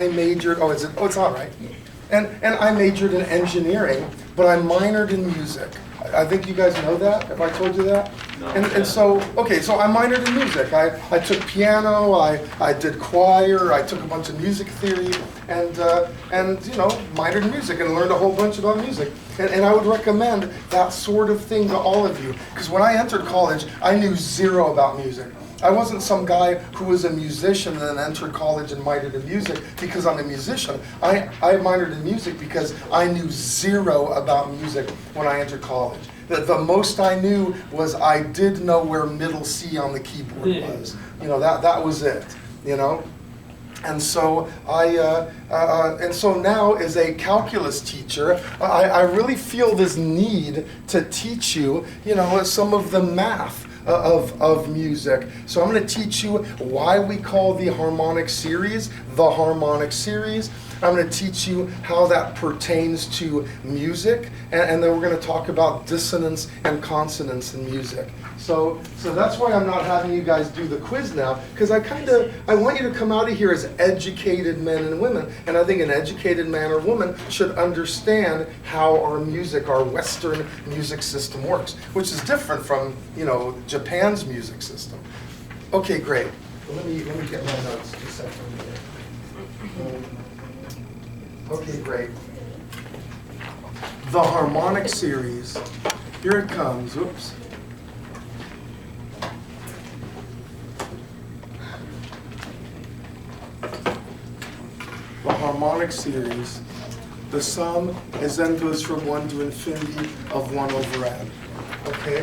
I majored, oh, is it, oh, it's all right. And I majored in engineering, but I minored in music. I think you guys know that. Have I told you that? No. And so, okay, so I minored in music. I took piano, I did choir, I took a bunch of music theory, and you know, minored in music and learned a whole bunch about music. And I would recommend that sort of thing to all of you, because when I entered college, I knew zero about music. I wasn't some guy who was a musician and then entered college and minored in music because I'm a musician. I minored in music because I knew zero about music when I entered college. The most I knew was I did know where middle C on the keyboard was. You know, that was it, you know? And so and so now as a calculus teacher, I really feel this need to teach you, you know, some of the math of music. So I'm going to teach you why we call the harmonic series the harmonic series. I'm going to teach you how that pertains to music, and then we're going to talk about dissonance and consonance in music. So that's why I'm not having you guys do the quiz now, because I want you to come out of here as educated men and women, and I think an educated man or woman should understand how our music, our Western music system works, which is different from, you know, Japan's music system. Okay, great. Well, let me get my notes just a second here. Okay, great. The harmonic series. Here it comes. Oops. The harmonic series. The sum as n goes from 1 to infinity of 1 over n. Okay?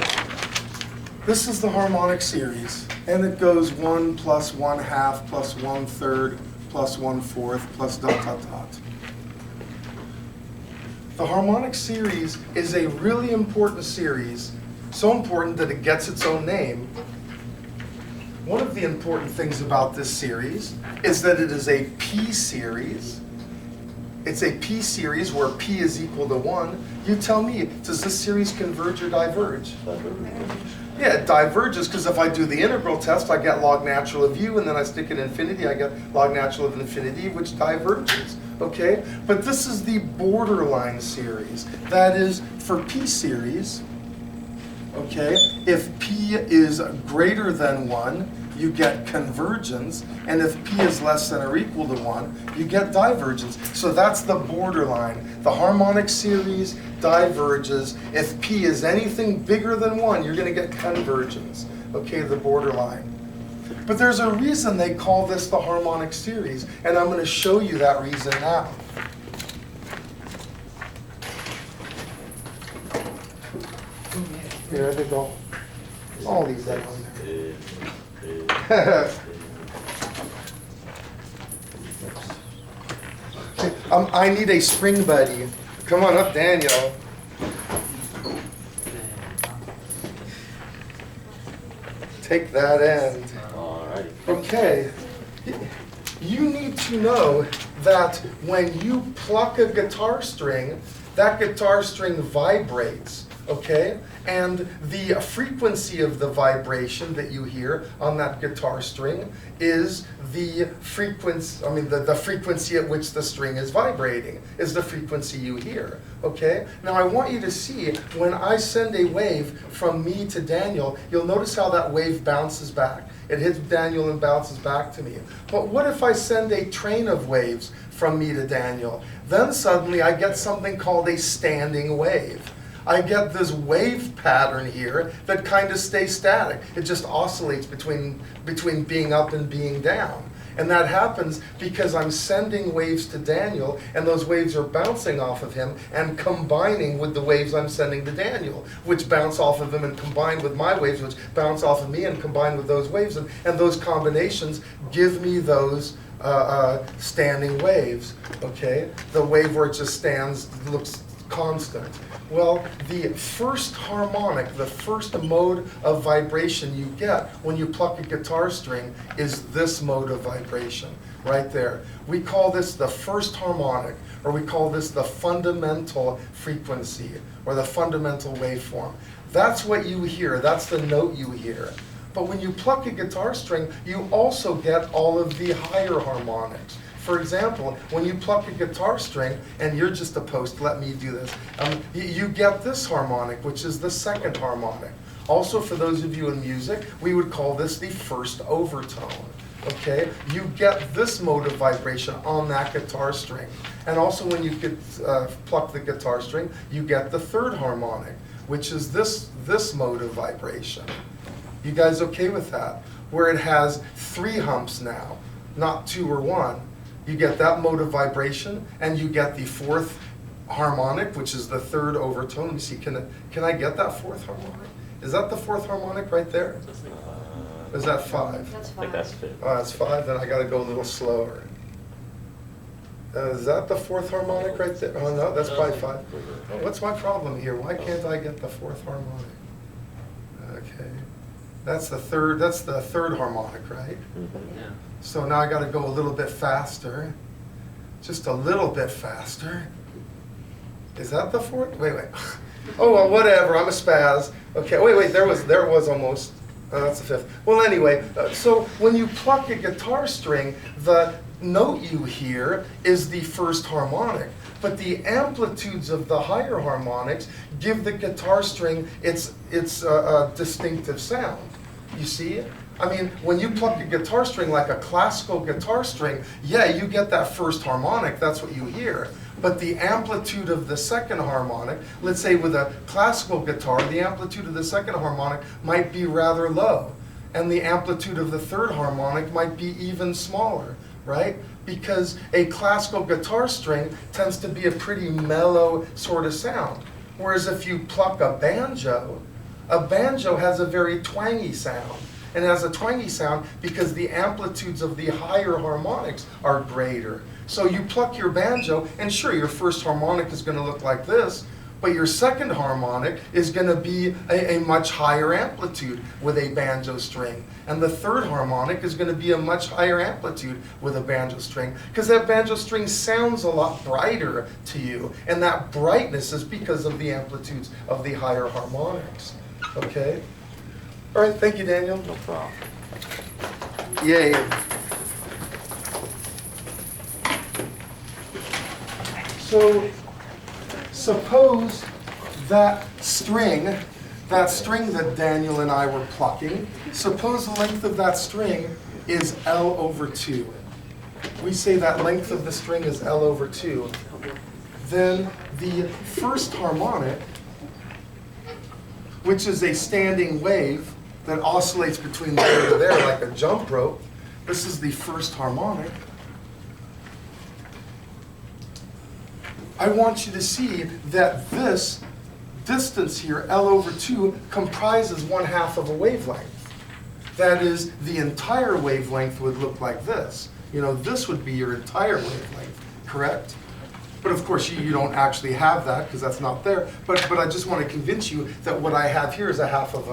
This is the harmonic series. And it goes 1 plus 1/2 plus 1/3 plus 1/4 plus dot dot dot. The harmonic series is a really important series, so important that it gets its own name. One of the important things about this series is that it is a P series. It's a P series where P is equal to 1. You tell me, does this series converge or diverge? Yeah, it diverges because if I do the integral test, I get log natural of u, and then I stick in infinity, I get log natural of infinity, which diverges. Okay, but this is the borderline series. That is, for P series, okay, if P is greater than 1, you get convergence, and if P is less than or equal to 1, you get divergence. So that's the borderline. The harmonic series diverges. If P is anything bigger than 1, you're going to get convergence. Okay, the borderline. But there's a reason they call this the harmonic series, and I'm going to show you that reason now. Here they go. All these that on there. I need a spring buddy. Come on up, Daniel. Take that end. Okay. You need to know that when you pluck a guitar string, that guitar string vibrates, okay? And the frequency of the vibration that you hear on that guitar string is the frequency, the frequency at which the string is vibrating, is the frequency you hear, okay? Now I want you to see, when I send a wave from me to Daniel, you'll notice how that wave bounces back. It hits Daniel and bounces back to me. But what if I send a train of waves from me to Daniel? Then suddenly I get something called a standing wave. I get this wave pattern here that kind of stays static. It just oscillates between being up and being down. And that happens because I'm sending waves to Daniel, and those waves are bouncing off of him and combining with the waves I'm sending to Daniel, which bounce off of him and combine with my waves, which bounce off of me and combine with those waves. And those combinations give me those standing waves, okay? The wave where it just stands, looks constant. Well, the first harmonic, the first mode of vibration you get when you pluck a guitar string is this mode of vibration, right there. We call this the first harmonic, or we call this the fundamental frequency, or the fundamental waveform. That's what you hear, that's the note you hear. But when you pluck a guitar string, you also get all of the higher harmonics. For example, when you pluck a guitar string, and you're just a post, let me do this, you get this harmonic, which is the second harmonic. Also, for those of you in music, we would call this the first overtone. Okay, you get this mode of vibration on that guitar string. And also when you pluck the guitar string, you get the third harmonic, which is this mode of vibration. You guys okay with that? Where it has 3 humps now, not 2 or 1. You get that mode of vibration, and you get the fourth harmonic, which is the third overtone. Let me see, can I get that fourth harmonic? Is that the fourth harmonic right there? Is that 5? That's 5. I think that's 5. Oh, that's 5, then I gotta go a little slower. Is that the fourth harmonic right there? Oh, no, that's probably 5. Oh, what's my problem here? Why can't I get the fourth harmonic? Okay. That's the third harmonic, right? Yeah. So now I gotta go a little bit faster. Just a little bit faster. Is that the fourth? Wait. Oh, well, whatever, I'm a spaz. Okay, wait, there was almost. Oh, that's the 5th. Well, anyway, so when you pluck a guitar string, the note you hear is the first harmonic, but the amplitudes of the higher harmonics give the guitar string its distinctive sound. You see? I mean, when you pluck a guitar string like a classical guitar string, yeah, you get that first harmonic, that's what you hear. But the amplitude of the second harmonic, let's say with a classical guitar, the amplitude of the second harmonic might be rather low. And the amplitude of the third harmonic might be even smaller, right? Because a classical guitar string tends to be a pretty mellow sort of sound. Whereas if you pluck a banjo has a very twangy sound. And it has a twangy sound because the amplitudes of the higher harmonics are greater. So you pluck your banjo, and sure, your first harmonic is going to look like this, but your second harmonic is going to be a much higher amplitude with a banjo string. And the third harmonic is going to be a much higher amplitude with a banjo string, because that banjo string sounds a lot brighter to you. And that brightness is because of the amplitudes of the higher harmonics. Okay? All right, thank you, Daniel. No problem. Yay. So suppose that string that Daniel and I were plucking, suppose the length of that string is L over 2. We say that length of the string is L over 2. Then the first harmonic, which is a standing wave that oscillates between there to there like a jump rope, this is the first harmonic. I want you to see that this distance here, L over 2, comprises 1/2 of a wavelength. That is, the entire wavelength would look like this. You know, this would be your entire wavelength, correct? But of course, you don't actually have that because that's not there. But I just want to convince you that what I have here is 1/2 of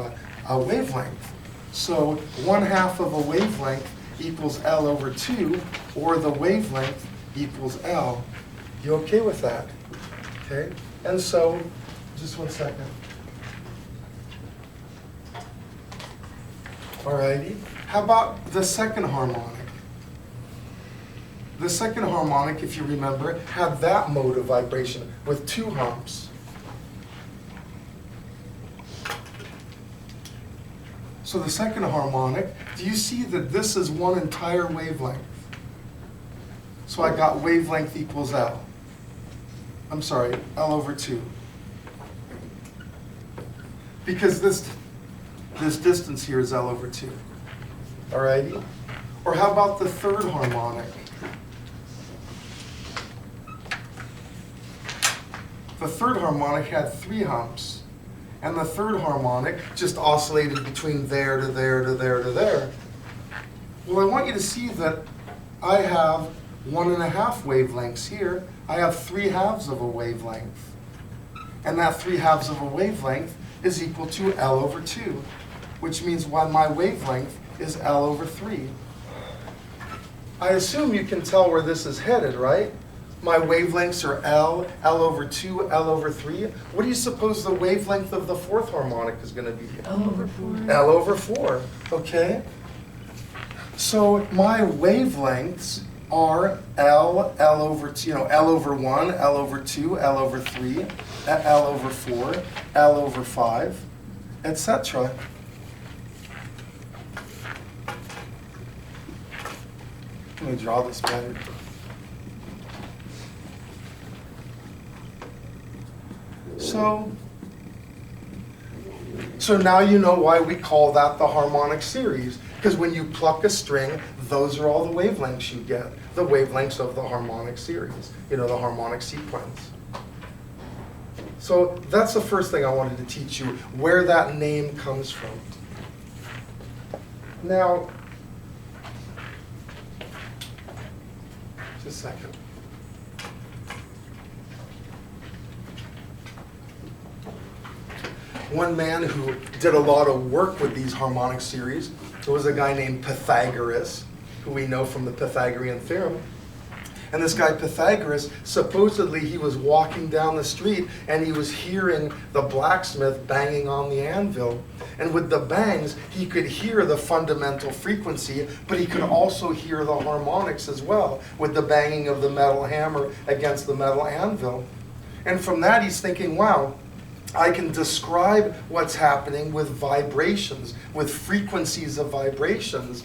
a wavelength. So 1/2 of a wavelength equals L over 2, or the wavelength equals L. You okay with that? Okay? And so, just 1 second. Alrighty. How about the second harmonic? The second harmonic, if you remember, had that mode of vibration with 2 humps. So the second harmonic, do you see that this is one entire wavelength? So I got wavelength equals L. I'm sorry, L over 2. Because this distance here is L over 2. Alrighty? Or how about the third harmonic? The third harmonic had 3 humps. And the third harmonic just oscillated between there to there to there to there. Well, I want you to see that I have 1.5 wavelengths here. I have 3/2 of a wavelength. And that 3/2 of a wavelength is equal to L over 2, which means my wavelength is L over 3. I assume you can tell where this is headed, right? My wavelengths are L, L over 2, L over 3. What do you suppose the wavelength of the fourth harmonic is going to be? L over 4. L over 4, okay? So my wavelengths are L, L over 2, L over 1, L over 2, L over 3, L over 4, L over 5, etc. Let me draw this better. So now you know why we call that the harmonic series. Because when you pluck a string, those are all the wavelengths you get. The wavelengths of the harmonic series, the harmonic sequence. So that's the first thing I wanted to teach you, where that name comes from. Now, just a second. One man who did a lot of work with these harmonic series was a guy named Pythagoras, who we know from the Pythagorean theorem. And this guy Pythagoras, supposedly he was walking down the street and he was hearing the blacksmith banging on the anvil. And with the bangs, he could hear the fundamental frequency, but he could also hear the harmonics as well, with the banging of the metal hammer against the metal anvil. And from that he's thinking, wow, I can describe what's happening with vibrations, with frequencies of vibrations.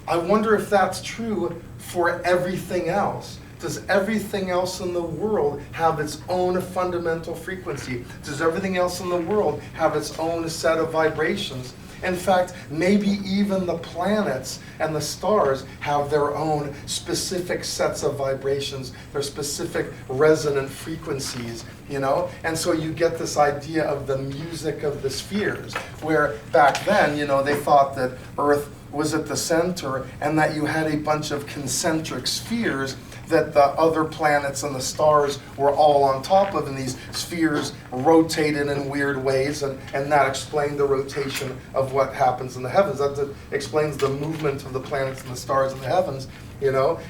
I wonder if that's true for everything else. Does everything else in the world have its own fundamental frequency? Does everything else in the world have its own set of vibrations? In fact, maybe even the planets and the stars have their own specific sets of vibrations, their specific resonant frequencies, And so you get this idea of the music of the spheres, where back then, they thought that Earth was at the center and that you had a bunch of concentric spheres that the other planets and the stars were all on top of, and these spheres rotated in weird ways, and that explained the rotation of what happens in the heavens. That explains the movement of the planets and the stars in the heavens,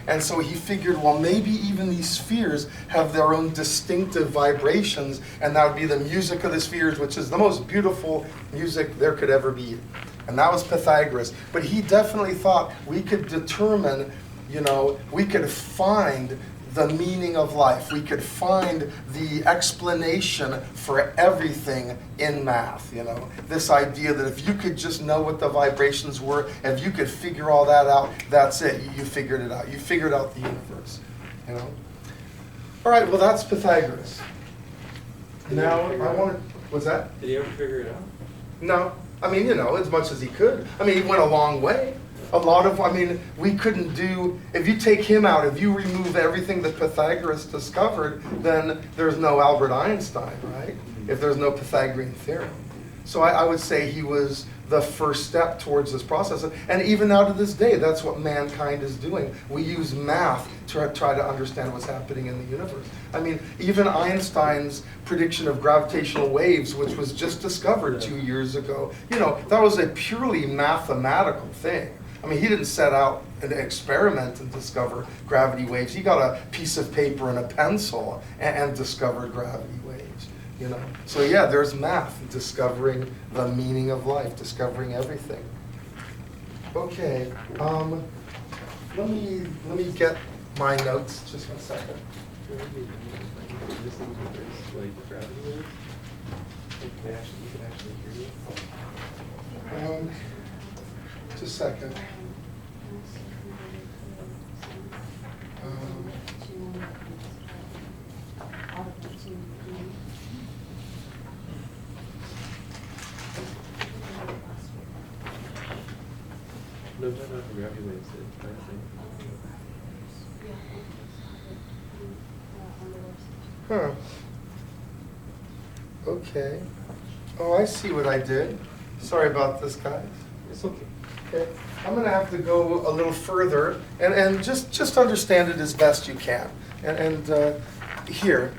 And so he figured, well, maybe even these spheres have their own distinctive vibrations, and that would be the music of the spheres, which is the most beautiful music there could ever be. And that was Pythagoras. But he definitely thought we could determine, we could find the meaning of life. We could find the explanation for everything in math, This idea that if you could just know what the vibrations were, if you could figure all that out, that's it. You figured it out. You figured out the universe, All right, well, that's Pythagoras. Now, I want to, what's that? Did he ever figure it out? No. I mean, as much as he could. I mean, he went a long way. We couldn't do, if you take him out, if you remove everything that Pythagoras discovered, then there's no Albert Einstein, right? If there's no Pythagorean theorem. So I would say he was the first step towards this process. And even now to this day, that's what mankind is doing. We use math to try to understand what's happening in the universe. I mean, even Einstein's prediction of gravitational waves, which was just discovered 2 years ago, that was a purely mathematical thing. I mean, he didn't set out an experiment and discover gravity waves. He got a piece of paper and a pencil and discovered gravity waves, So yeah, there's math, discovering the meaning of life, discovering everything. Okay, let me get my notes, just 1 second. Like gravity waves? You can actually hear you? Just a second. No, not gravity waves. Huh. Okay. Oh, I see what I did. Sorry about this, guys. It's okay. Okay. I'm going to have to go a little further and just understand it as best you can. Here,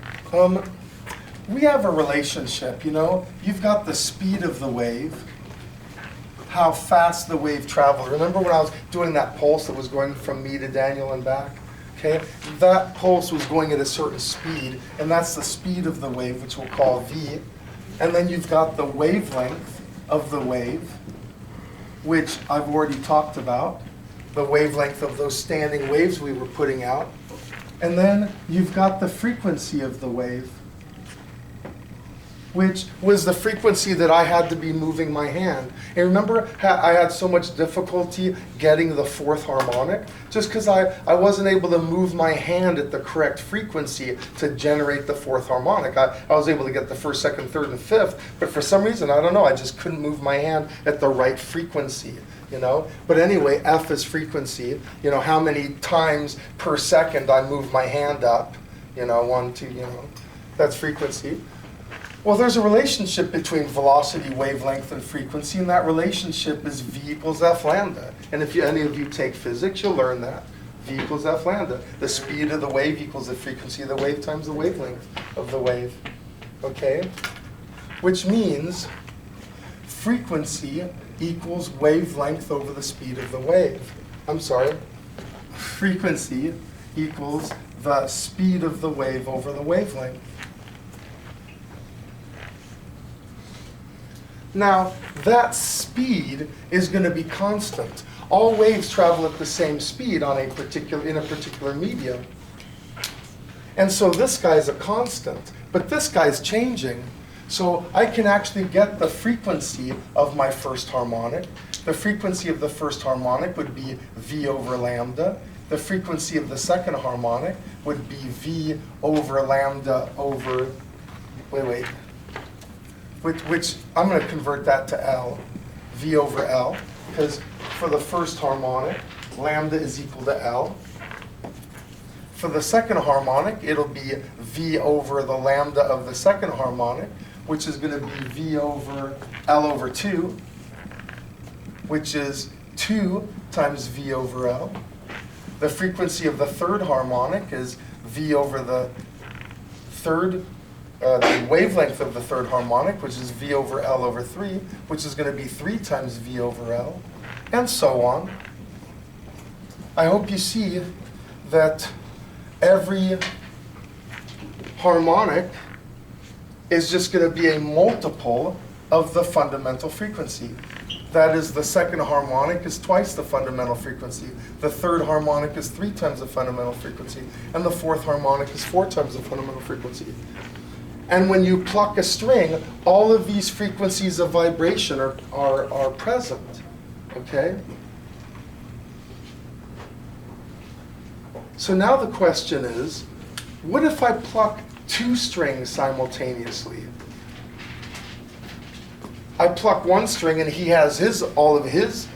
we have a relationship, You've got the speed of the wave, how fast the wave traveled. Remember when I was doing that pulse that was going from me to Daniel and back? Okay, that pulse was going at a certain speed, and that's the speed of the wave, which we'll call v. And then you've got the wavelength of the wave, which I've already talked about. the wavelength of those standing waves we were putting out. And then you've got the frequency of the wave, which was the frequency that I had to be moving my hand. And remember, I had so much difficulty getting the fourth harmonic, just because I wasn't able to move my hand at the correct frequency to generate the fourth harmonic. I was able to get the first, second, third, and fifth, but for some reason, I don't know, I just couldn't move my hand at the right frequency, you know? But anyway, F is frequency, you know, how many times per second I move my hand up, you know, 1, 2, you know, that's frequency. Well, there's a relationship between velocity, wavelength, and frequency, and that relationship is V equals F lambda. And if any of you take physics, you'll learn that. V equals F lambda. The speed of the wave equals the frequency of the wave times the wavelength of the wave. Okay? Which means frequency equals wavelength over the speed of the wave. I'm sorry. Frequency equals the speed of the wave over the wavelength. Now, that speed is going to be constant. All waves travel at the same speed in a particular medium. And so this guy's a constant, but this guy's changing. So I can actually get the frequency of my first harmonic. The frequency of the first harmonic would be V over lambda. The frequency of the second harmonic would be V over lambda over, which I'm going to convert that to L, V over L, because for the first harmonic, lambda is equal to L. For the second harmonic, it'll be V over the lambda of the second harmonic, which is going to be V over L over 2, which is 2 times V over L. The frequency of the third harmonic is V over the wavelength of the third harmonic, which is V over L over 3, which is going to be 3 times V over L, and so on. I hope you see that every harmonic is just going to be a multiple of the fundamental frequency. That is, the second harmonic is twice the fundamental frequency. The third harmonic is 3 times the fundamental frequency. And the fourth harmonic is 4 times the fundamental frequency. And when you pluck a string, all of these frequencies of vibration are present. Okay? So now the question is, what if I pluck 2 strings simultaneously? I pluck one string and he has all of his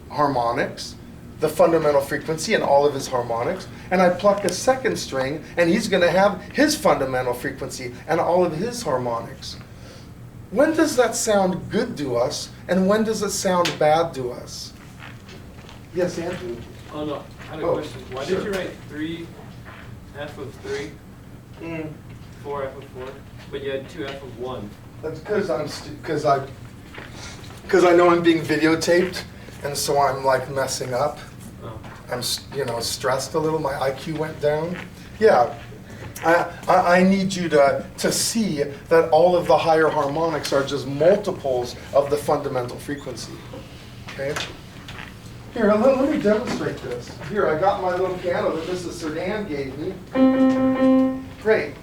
harmonics, the fundamental frequency and all of his harmonics, and I pluck a second string and he's going to have his fundamental frequency and all of his harmonics. When does that sound good to us, and when does it sound bad to us? Yes, Andrew? Oh, no, I had a question. Why did you write 3 F of 3, 4 F of 4, but you had 2 F of 1? That's because I know I'm being videotaped, and so I'm like messing up. Oh. I'm stressed a little. My IQ went down. Yeah, I need you to see that all of the higher harmonics are just multiples of the fundamental frequency. Okay. Here, let me demonstrate this. Here, I got my little piano that Mrs. Serdan gave me. Great.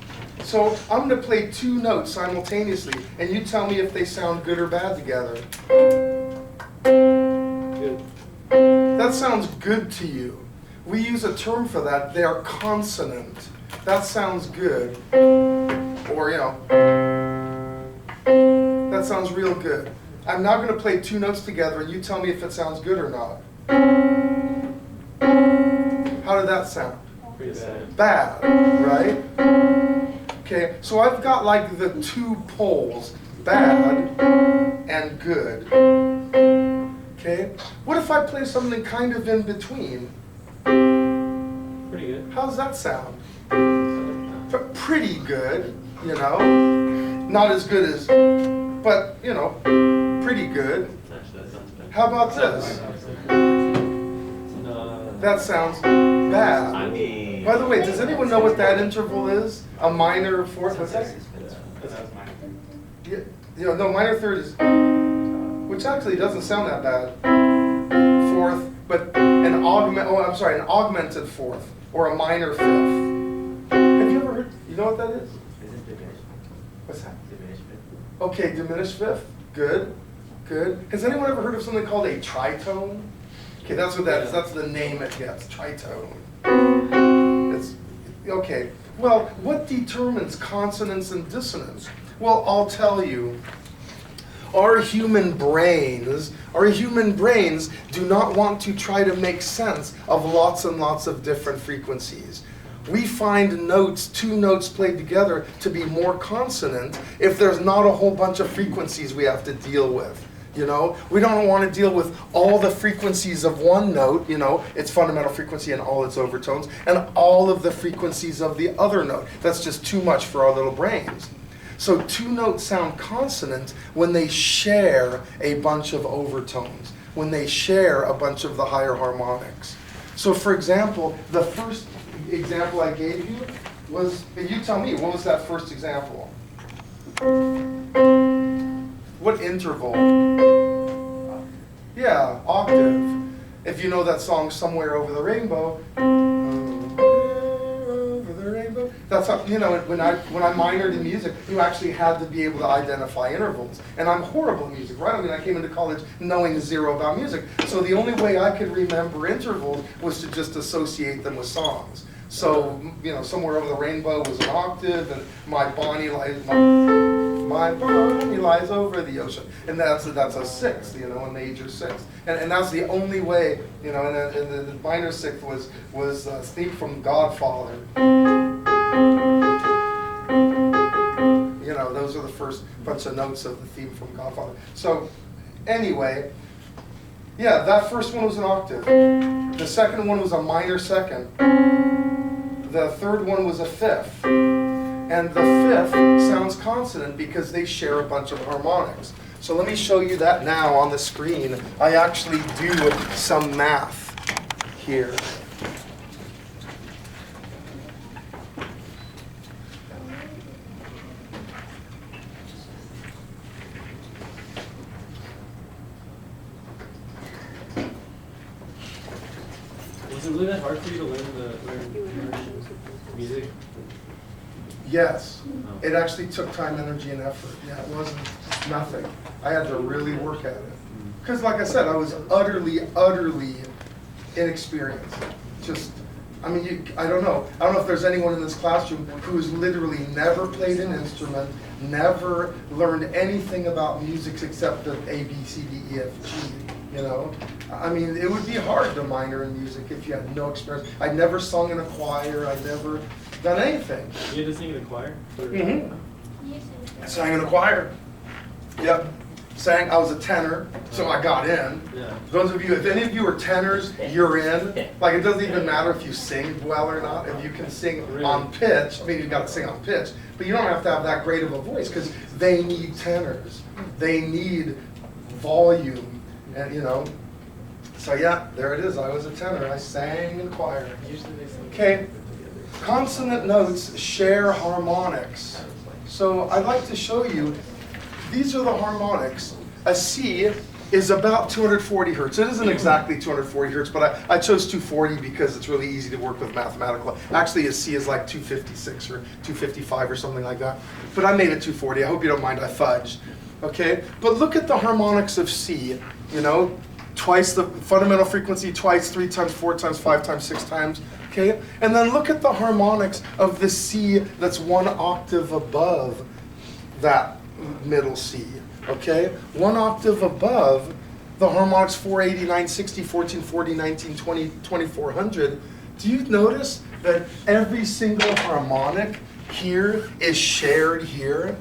So I'm going to play 2 notes simultaneously, and you tell me if they sound good or bad together. Good. That sounds good to you. We use a term for that. They are consonant. That sounds good. Or, that sounds real good. I'm now going to play 2 notes together, and you tell me if it sounds good or not. How did that sound? Pretty bad. Bad, right? Okay, so I've got like the 2 poles, bad and good. Okay, what if I play something kind of in between? Pretty good. How's that sound? Pretty good, Not as good as, but, pretty good. Actually, that sounds bad. How about this? No. That sounds bad. I mean... By the way, does anyone know what that interval is? A minor fourth? What's that? No, minor third is, which actually doesn't sound that bad. fourth, but an augmented fourth, or a minor fifth. Have you ever heard, you know what that is? Isn't diminished? What's that? Diminished fifth? Okay, diminished fifth, good, good. Has anyone ever heard of something called a tritone? Okay, that's what that is, that's the name it gets, tritone. It's, okay, well, what determines consonance and dissonance? Well, I'll tell you. Our human brains do not want to try to make sense of lots and lots of different frequencies. We find notes, two notes played together, to be more consonant if there's not a whole bunch of frequencies we have to deal with. You know, we don't want to deal with all the frequencies of one note, you know, its fundamental frequency and all its overtones, and all of the frequencies of the other note. That's just too much for our little brains. So two notes sound consonant when they share a bunch of overtones, when they share a bunch of the higher harmonics. So for example, the first example I gave you was, you tell me, what was that first example? What interval? Yeah, octave. If you know that song, Somewhere Over the Rainbow, that's how, you know, when I minored in music, you actually had to be able to identify intervals. And I'm horrible at music, right? I mean, I came into college knowing zero about music. So the only way I could remember intervals was to just associate them with songs. So, you know, Somewhere Over the Rainbow was an octave, and My Bonnie Lies Over the Ocean. And that's a sixth, you know, a major sixth. And that's the only way, you know, and the minor sixth was a theme from Godfather. You know, those are the first bunch of notes of the theme from Godfather. So, anyway, yeah, that first one was an octave. The second one was a minor second. The third one was a fifth. And the fifth sounds consonant because they share a bunch of harmonics. So let me show you that now on the screen. I actually do some math here. Was it really that hard for you to learn music? Yes, Oh. it actually took time, energy, and effort. Yeah, it wasn't nothing. I had to really work at it. Because like I said, I was utterly inexperienced. Just, I mean, I don't know if there's anyone in this classroom who's literally never played an instrument, never learned anything about music except the A, B, C, D, E, F, G, you know? I mean, it would be hard to minor in music if you had no experience. I'd never sung in a choir, I'd never done anything. You had to sing in the choir? Mm-hmm. I sang in the choir. Yep. I was a tenor, so I got in. Yeah. Those of you, if any of you are tenors, you're in. Like, it doesn't even matter if you sing well or not. If you can sing on pitch, I mean, you've got to sing on pitch, but you don't have to have that great of a voice because they need tenors. They need volume, and you know. So yeah, there it is. I was a tenor. I sang in choir. Okay. Consonant notes share harmonics. So I'd like to show you, these are the harmonics. A C is about 240 hertz. It isn't exactly 240 hertz, but I chose 240 because it's really easy to work with mathematical. Actually, a C is like 256 or 255 or something like that. But I made it 240. I hope you don't mind I fudged. Okay? But look at the harmonics of C. You know, twice the fundamental frequency, twice, 3 times, 4 times, 5 times, 6 times. Okay? And then look at the harmonics of the C that's 1 octave above that middle C. Okay? 1 octave above the harmonics 480, 960, 1440, 1920, 2400. Do you notice that every single harmonic here is shared here?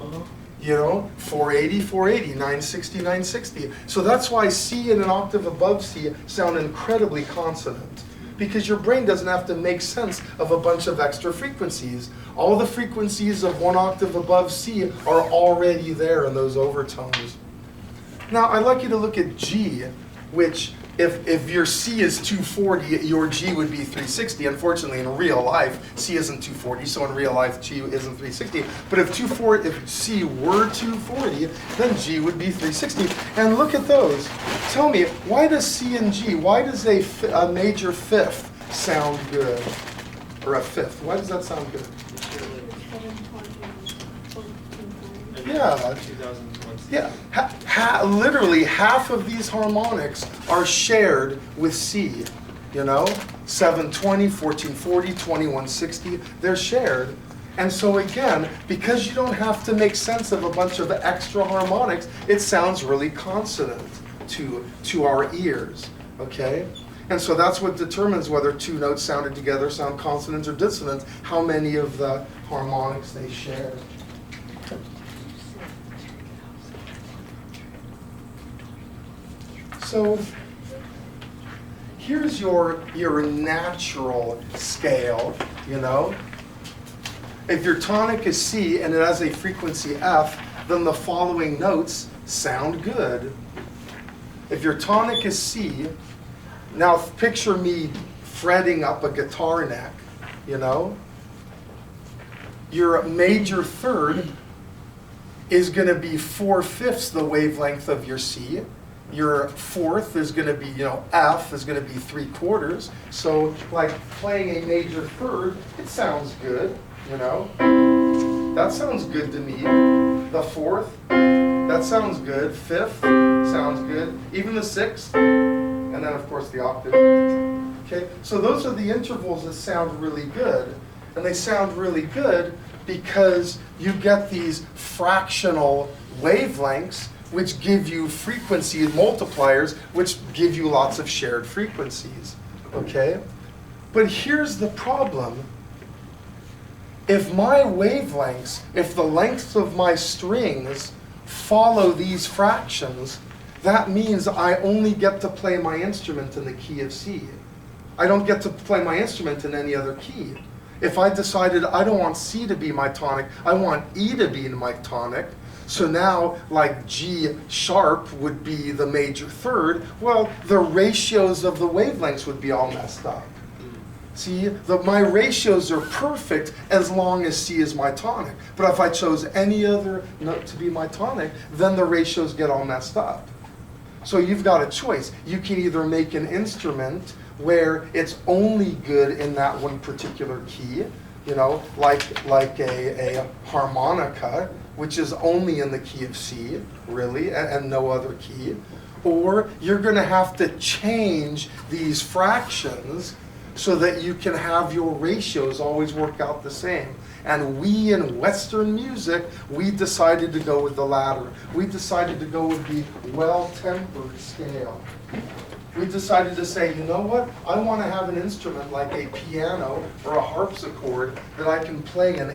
You know, 480, 480, 960, 960. So that's why C and an octave above C sound incredibly consonant. Because your brain doesn't have to make sense of a bunch of extra frequencies. All the frequencies of 1 octave above C are already there in those overtones. Now, I'd like you to look at G, which if your C is 240, your G would be 360. Unfortunately, in real life, C isn't 240, so in real life, G isn't 360. But if C were 240, then G would be 360. And look at those. Tell me, why does C and G, why does a major fifth sound good? Or a fifth, why does that sound good? Yeah. Yeah, literally half of these harmonics are shared with C, you know? 720, 1440, 2160, they're shared. And so again, because you don't have to make sense of a bunch of extra harmonics, it sounds really consonant to our ears, okay? And so that's what determines whether two notes sounded together sound consonant or dissonant, how many of the harmonics they share. So here's your natural scale, you know. If your tonic is C and it has a frequency F, then the following notes sound good. If your tonic is C, now picture me fretting up a guitar neck, you know. Your major third is going to be 4/5 the wavelength of your C. Your fourth is going to be, you know, F is going to be 3/4. So like playing a major third, it sounds good, you know. That sounds good to me. The fourth, that sounds good. Fifth sounds good. Even the sixth, and then of course the octave. Okay, so those are the intervals that sound really good. And they sound really good because you get these fractional wavelengths which give you frequency multipliers, which give you lots of shared frequencies, okay? But here's the problem. If my wavelengths, if the lengths of my strings follow these fractions, that means I only get to play my instrument in the key of C. I don't get to play my instrument in any other key. If I decided I don't want C to be my tonic, I want E to be my tonic, so now, like G sharp would be the major third, well, the ratios of the wavelengths would be all messed up. See, my ratios are perfect as long as C is my tonic. But if I chose any other note to be my tonic, then the ratios get all messed up. So you've got a choice. You can either make an instrument where it's only good in that one particular key, you know, like a harmonica, which is only in the key of C, really, and no other key. Or you're going to have to change these fractions so that you can have your ratios always work out the same. And we in Western music, we decided to go with the latter. We decided to go with the well-tempered scale. We decided to say, you know what? I want to have an instrument like a piano or a harpsichord that I can play in